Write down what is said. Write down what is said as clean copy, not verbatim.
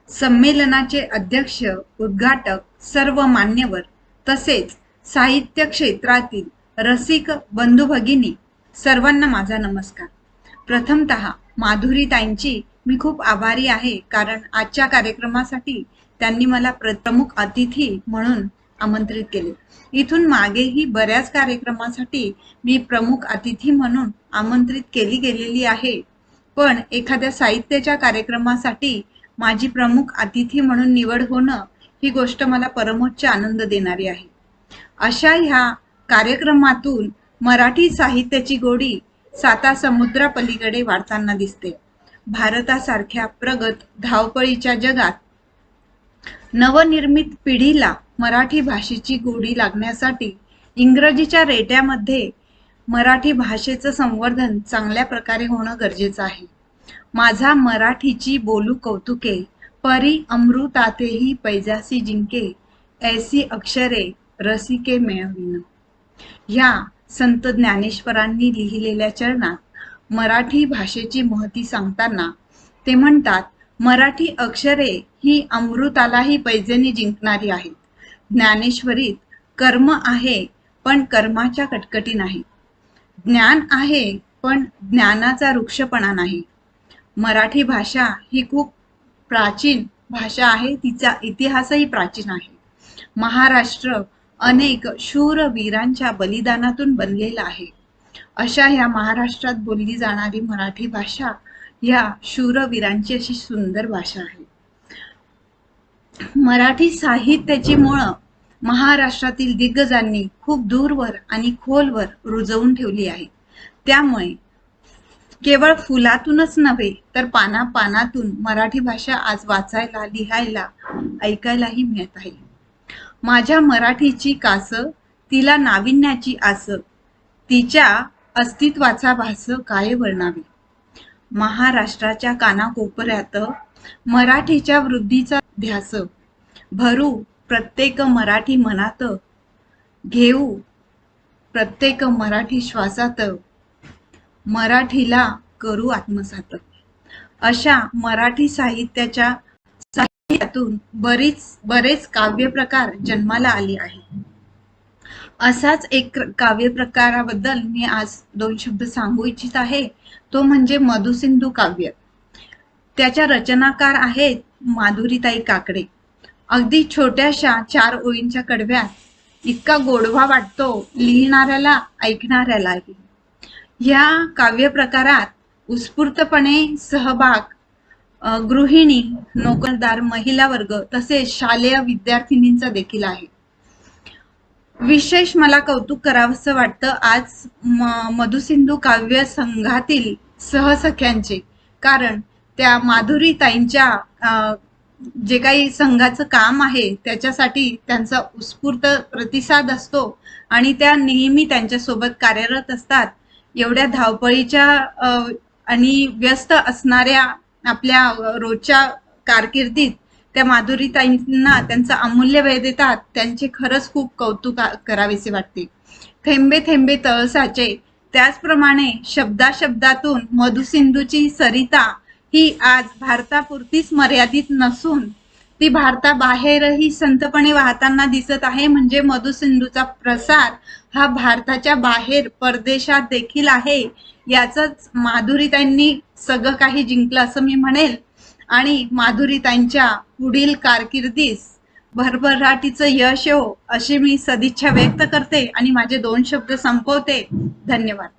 संमेलनाचे अध्यक्ष, उद्घाटक, सर्व मान्यवर तसेच साहित्य क्षेत्रातील रसिक बंधू भगिनी सर्वांना माझा नमस्कार। प्रथमतः माधुरीताईंची मी खूप आभारी आहे, कारण आजच्या कार्यक्रमासाठी त्यांनी मला प्रमुख अतिथी म्हणून आमंत्रित केले। इथून मागेही बऱ्याच कार्यक्रमासाठी मी प्रमुख अतिथी म्हणून आमंत्रित केली गेलेली आहे, पण एखाद्या साहित्याच्या कार्यक्रमासाठी माझी प्रमुख अतिथी म्हणून निवड होणं ही गोष्ट मला परमोच्च आनंद देणारी आहे। अशा ह्या कार्यक्रमातून मराठी साहित्याची गोडी साता समुद्रापलीकडे वाढताना दिसते। भारतासारख्या प्रगत धावपळीच्या जगात नवनिर्मित पिढीला मराठी भाषेची गोडी लागण्यासाठी इंग्रजीच्या रेट्यामध्ये मराठी भाषेचं संवर्धन चांगल्या प्रकारे होणं गरजेचं आहे। माझा मराठीची बोलू कौतुके, परी अमृतातेही पैजासी जिंके, ऐसी अक्षरे रसिके मेळविन। ह्या संत ज्ञानेश्वरांनी लिहिलेल्या चरणात मराठी भाषेची महती सांगताना ते म्हणतात, मराठी अक्षरे ही अमृतालाही पैजेने जिंकणारी आहेत। ज्ञानेश्वरीत कर्म आहे, पण कर्माच्या कटकटी नाही। ज्ञान आहे, पण ज्ञानाचा वृक्षपणा नाही। मराठी भाषा ही खूप प्राचीन भाषा आहे, तिचा इतिहासही प्राचीन आहे। महाराष्ट्र अनेक शूर वीरांच्या बलिदानातून बनलेला आहे। अशा ह्या महाराष्ट्रात बोलली जाणारी मराठी भाषा ह्या शूरवीरांची अशी सुंदर भाषा आहे। मराठी साहित्याची मुळं महाराष्ट्रातील दिग्गजांनी खूप दूरवर आणि खोलवर रुजवून ठेवली आहे। त्यामुळे केवळ फुलातूनच नव्हे तर पानापानातून मराठी भाषा आज वाचायला, लिहायला, ऐकायलाही मिळत आहे। माझ्या मराठीची कास, तिला नाविन्याची आस, तिच्या अस्तित्वाचा भास काय वर्णावे। महाराष्ट्राच्या कानाकोपऱ्यात मराठीच्या वृद्धीचा ध्यास, भरू प्रत्येक मराठी मनात, घेऊ प्रत्येक मराठी श्वासात, मराठीला करू आत्मसात। अशा मराठी साहित्यातून बरेच काव्यप्रकार जन्माला आले आहे। असाच एक काव्यप्रकाराबद्दल मी आज 2 शब्द सांगू इच्छित आहे, तो म्हणजे मधुसिंधू काव्य। त्याच्या रचनाकार आहेत माधुरीताई काकडे। अगदी छोट्याशा 4 ओळींच्या कडव्यात इतका गोडवा वाटतो लिहिणाऱ्याला, ऐकणाऱ्यालाही। ह्या काव्यप्रकारात उत्स्फूर्तपणे सहभाग गृहिणी, नोकरदार, महिला वर्ग तसेच शालेय विद्यार्थिनींचा देखील आहे। विशेष मला कौतुक करावंसं वाटतं आज मधुसिंधू काव्य संघातील सहसख्यांचे, कारण त्या माधुरीताईंच्या जे काही संघाचं काम आहे त्याच्यासाठी त्यांचा उत्स्फूर्त प्रतिसाद असतो आणि त्या नेहमी त्यांच्यासोबत कार्यरत असतात। एवढ्या धावपळीच्या आणि व्यस्त असणाऱ्या आपल्या रोजच्या कारकिर्दीत त्या माधुरीताईंना त्यांचा अमूल्य वेळ देतात। त्यांचे खरंच खूप कौतुक करावेसे वाटते। थेंबे थेंबे तळ साचे, त्याचप्रमाणे शब्दातून मधुसिंधूची सरिता ही आज भारतापुरतीच मर्यादित नसून ती भारताबाहेरही संतपणे वाहताना दिसत आहे। म्हणजे मधुसिंधूचा प्रसार हा भारताच्या बाहेर परदेशात देखील आहे। याचंच माधुरीताईंनी सगळं काही जिंकलं असं मी म्हणेल आणि माधुरीताईंच्या पुढील कारकिर्दीस भरभराटीचं यश येवो अशी मी सदिच्छा व्यक्त करते आणि माझे 2 शब्द संपवते। धन्यवाद।